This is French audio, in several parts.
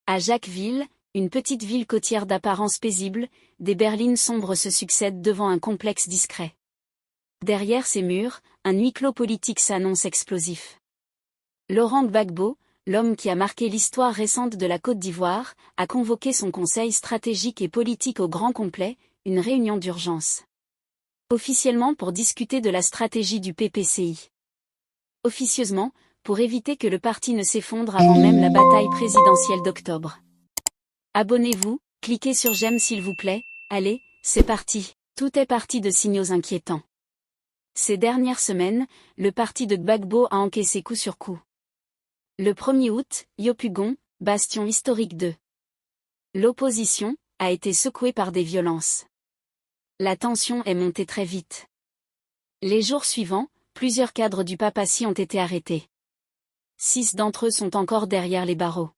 À Jacquesville, une petite ville côtière d'apparence paisible, des berlines sombres se succèdent devant un complexe discret. Derrière ces murs, un huis clos politique s'annonce explosif. Laurent Gbagbo, l'homme qui a marqué l'histoire récente de la Côte d'Ivoire, a convoqué son conseil stratégique et politique au grand complet, une réunion d'urgence. Officiellement pour discuter de la stratégie du PPCI. Officieusement, pour éviter que le parti ne s'effondre avant même la bataille présidentielle d'octobre. Abonnez-vous, cliquez sur j'aime s'il vous plaît, allez, c'est parti. Tout est parti de signaux inquiétants. Ces dernières semaines, le parti de Gbagbo a encaissé coup sur coup. Le 1er août, Yopougon, bastion historique de l'opposition, a été secoué par des violences. La tension est montée très vite. Les jours suivants, plusieurs cadres du papacy ont été arrêtés. 6 d'entre eux sont encore derrière les barreaux.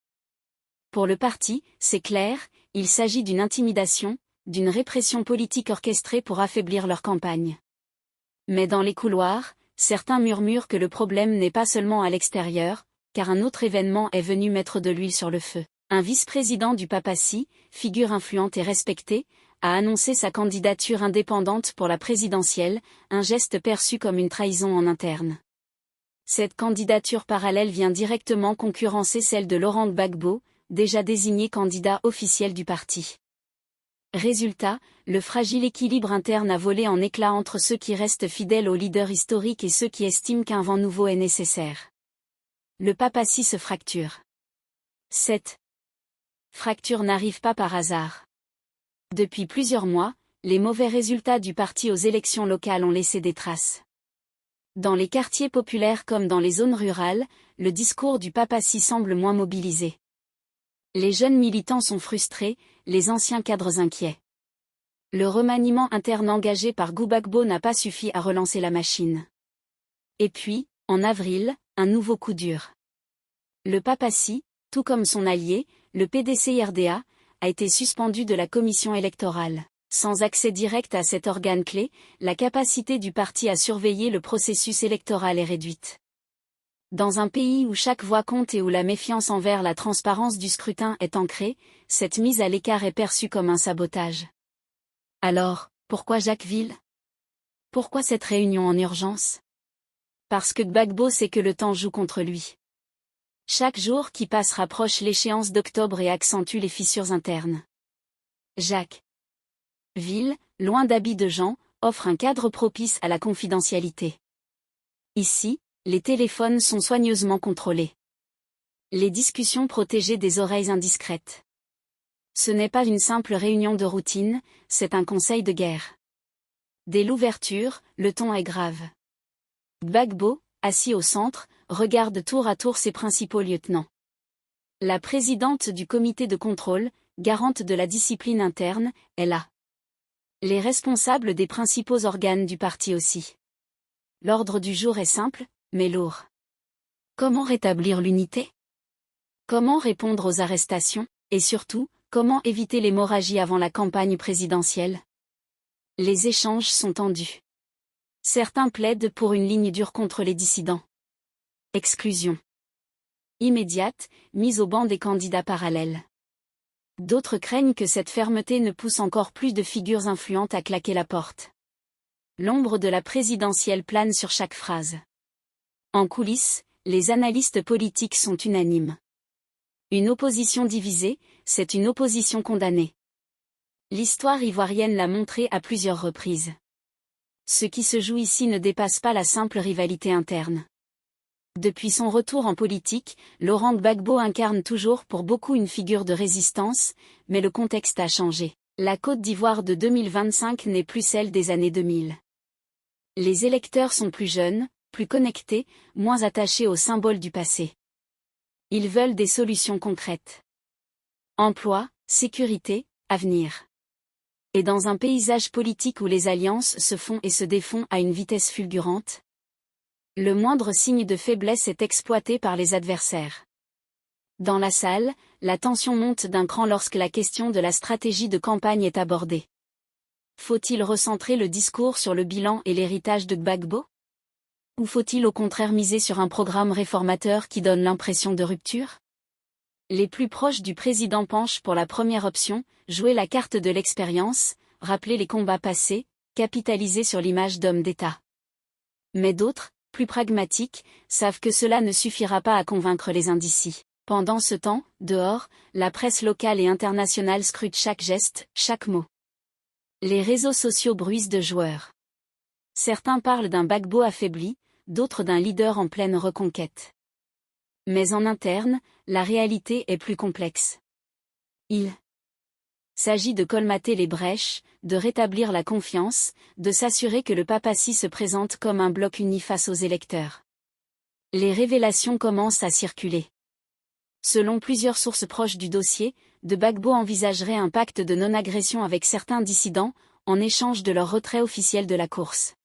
Pour le parti, c'est clair, il s'agit d'une intimidation, d'une répression politique orchestrée pour affaiblir leur campagne. Mais dans les couloirs, certains murmurent que le problème n'est pas seulement à l'extérieur, car un autre événement est venu mettre de l'huile sur le feu. Un vice-président du papacy, figure influente et respectée, a annoncé sa candidature indépendante pour la présidentielle, un geste perçu comme une trahison en interne. Cette candidature parallèle vient directement concurrencer celle de Laurent Gbagbo, déjà désigné candidat officiel du parti. Résultat, le fragile équilibre interne a volé en éclats entre ceux qui restent fidèles au leader historique et ceux qui estiment qu'un vent nouveau est nécessaire. Le papacy se fracture. Cette fracture n'arrive pas par hasard. Depuis plusieurs mois, les mauvais résultats du parti aux élections locales ont laissé des traces. Dans les quartiers populaires comme dans les zones rurales, le discours du papacy semble moins mobilisé. Les jeunes militants sont frustrés, les anciens cadres inquiets. Le remaniement interne engagé par Gbagbo n'a pas suffi à relancer la machine. Et puis, en avril, un nouveau coup dur. Le papacy, tout comme son allié, le PDC-RDA, a été suspendu de la commission électorale. Sans accès direct à cet organe clé, la capacité du parti à surveiller le processus électoral est réduite. Dans un pays où chaque voix compte et où la méfiance envers la transparence du scrutin est ancrée, cette mise à l'écart est perçue comme un sabotage. Alors, pourquoi Jacquesville? Pourquoi cette réunion en urgence? Parce que Gbagbo sait que le temps joue contre lui. Chaque jour qui passe rapproche l'échéance d'octobre et accentue les fissures internes. Jacquesville, loin d'Abidjan, offre un cadre propice à la confidentialité. Ici, les téléphones sont soigneusement contrôlés. Les discussions protégées des oreilles indiscrètes. Ce n'est pas une simple réunion de routine, c'est un conseil de guerre. Dès l'ouverture, le ton est grave. Gbagbo, assis au centre, regarde tour à tour ses principaux lieutenants. La présidente du comité de contrôle, garante de la discipline interne, est là. Les responsables des principaux organes du parti aussi. L'ordre du jour est simple, mais lourd. Comment rétablir l'unité? Comment répondre aux arrestations? Et surtout, comment éviter l'hémorragie avant la campagne présidentielle? Les échanges sont tendus. Certains plaident pour une ligne dure contre les dissidents. Exclusion immédiate, mise au banc des candidats parallèles. D'autres craignent que cette fermeté ne pousse encore plus de figures influentes à claquer la porte. L'ombre de la présidentielle plane sur chaque phrase. En coulisses, les analystes politiques sont unanimes. Une opposition divisée, c'est une opposition condamnée. L'histoire ivoirienne l'a montré à plusieurs reprises. Ce qui se joue ici ne dépasse pas la simple rivalité interne. Depuis son retour en politique, Laurent Gbagbo incarne toujours pour beaucoup une figure de résistance, mais le contexte a changé. La Côte d'Ivoire de 2025 n'est plus celle des années 2000. Les électeurs sont plus jeunes, plus connectés, moins attachés aux symboles du passé. Ils veulent des solutions concrètes. Emploi, sécurité, avenir. Et dans un paysage politique où les alliances se font et se défont à une vitesse fulgurante, le moindre signe de faiblesse est exploité par les adversaires. Dans la salle, la tension monte d'un cran lorsque la question de la stratégie de campagne est abordée. Faut-il recentrer le discours sur le bilan et l'héritage de Gbagbo? Ou faut-il au contraire miser sur un programme réformateur qui donne l'impression de rupture? Les plus proches du président penchent pour la première option, jouer la carte de l'expérience, rappeler les combats passés, capitaliser sur l'image d'homme d'État. Mais d'autres, plus pragmatiques, savent que cela ne suffira pas à convaincre les indécis. Pendant ce temps, dehors, la presse locale et internationale scrute chaque geste, chaque mot. Les réseaux sociaux bruissent de joueurs. Certains parlent d'un Gbagbo affaibli, d'autres d'un leader en pleine reconquête. Mais en interne, la réalité est plus complexe. Il s'agit de colmater les brèches, de rétablir la confiance, de s'assurer que le papacy se présente comme un bloc uni face aux électeurs. Les révélations commencent à circuler. Selon plusieurs sources proches du dossier, de Gbagbo envisagerait un pacte de non-agression avec certains dissidents, en échange de leur retrait officiel de la course.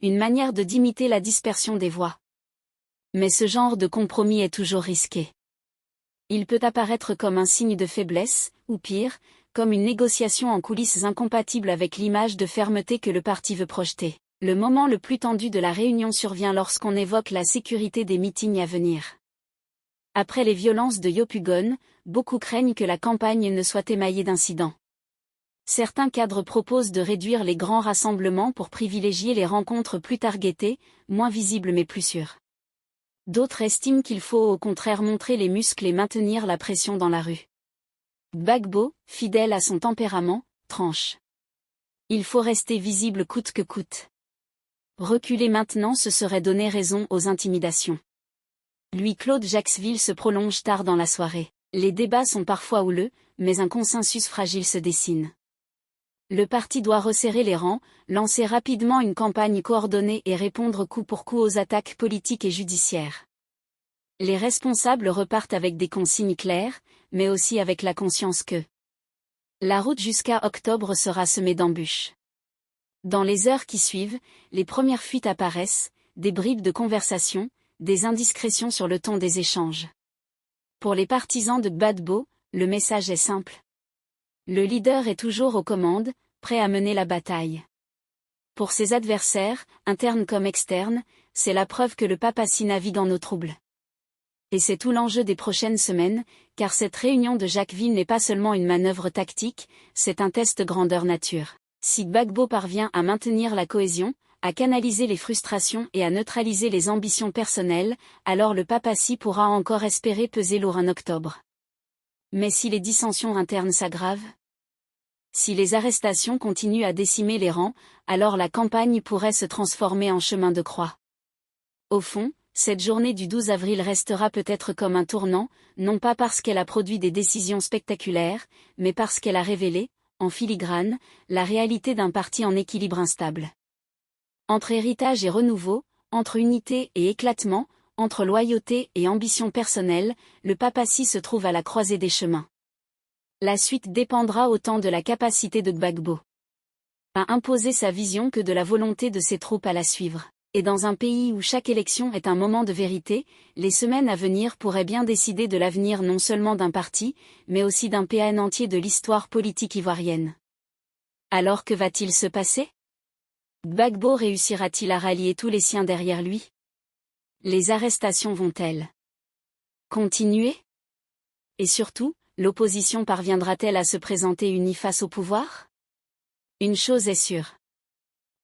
Une manière de limiter la dispersion des voix. Mais ce genre de compromis est toujours risqué. Il peut apparaître comme un signe de faiblesse, ou pire, comme une négociation en coulisses incompatible avec l'image de fermeté que le parti veut projeter. Le moment le plus tendu de la réunion survient lorsqu'on évoque la sécurité des meetings à venir. Après les violences de Yopougon, beaucoup craignent que la campagne ne soit émaillée d'incidents. Certains cadres proposent de réduire les grands rassemblements pour privilégier les rencontres plus targetées, moins visibles mais plus sûres. D'autres estiment qu'il faut au contraire montrer les muscles et maintenir la pression dans la rue. Gbagbo, fidèle à son tempérament, tranche. Il faut rester visible coûte que coûte. Reculer maintenant ce serait donner raison aux intimidations. Louis-Claude Jacksville se prolonge tard dans la soirée. Les débats sont parfois houleux, mais un consensus fragile se dessine. Le parti doit resserrer les rangs, lancer rapidement une campagne coordonnée et répondre coup pour coup aux attaques politiques et judiciaires. Les responsables repartent avec des consignes claires, mais aussi avec la conscience que la route jusqu'à octobre sera semée d'embûches. Dans les heures qui suivent, les premières fuites apparaissent, des bribes de conversation, des indiscrétions sur le ton des échanges. Pour les partisans de Gbagbo, le message est simple. Le leader est toujours aux commandes, prêt à mener la bataille. Pour ses adversaires, internes comme externes, c'est la preuve que le papacy navigue en eau trouble. Et c'est tout l'enjeu des prochaines semaines, car cette réunion de Jacquesville n'est pas seulement une manœuvre tactique, c'est un test grandeur nature. Si Gbagbo parvient à maintenir la cohésion, à canaliser les frustrations et à neutraliser les ambitions personnelles, alors le papacy pourra encore espérer peser lourd en octobre. Mais si les dissensions internes s'aggravent? Si les arrestations continuent à décimer les rangs, alors la campagne pourrait se transformer en chemin de croix. Au fond, cette journée du 12 avril restera peut-être comme un tournant, non pas parce qu'elle a produit des décisions spectaculaires, mais parce qu'elle a révélé, en filigrane, la réalité d'un parti en équilibre instable. Entre héritage et renouveau, entre unité et éclatement, entre loyauté et ambition personnelle, le papacy se trouve à la croisée des chemins. La suite dépendra autant de la capacité de Gbagbo à imposer sa vision que de la volonté de ses troupes à la suivre. Et dans un pays où chaque élection est un moment de vérité, les semaines à venir pourraient bien décider de l'avenir non seulement d'un parti, mais aussi d'un PN entier de l'histoire politique ivoirienne. Alors que va-t-il se passer? Gbagbo réussira-t-il à rallier tous les siens derrière lui? Les arrestations vont-elles continuer? Et surtout, l'opposition parviendra-t-elle à se présenter unie face au pouvoir? Une chose est sûre.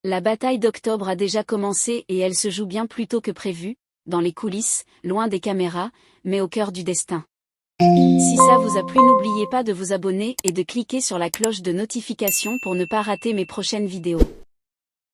La bataille d'octobre a déjà commencé et elle se joue bien plus tôt que prévu, dans les coulisses, loin des caméras, mais au cœur du destin. Si ça vous a plu, n'oubliez pas de vous abonner et de cliquer sur la cloche de notification pour ne pas rater mes prochaines vidéos.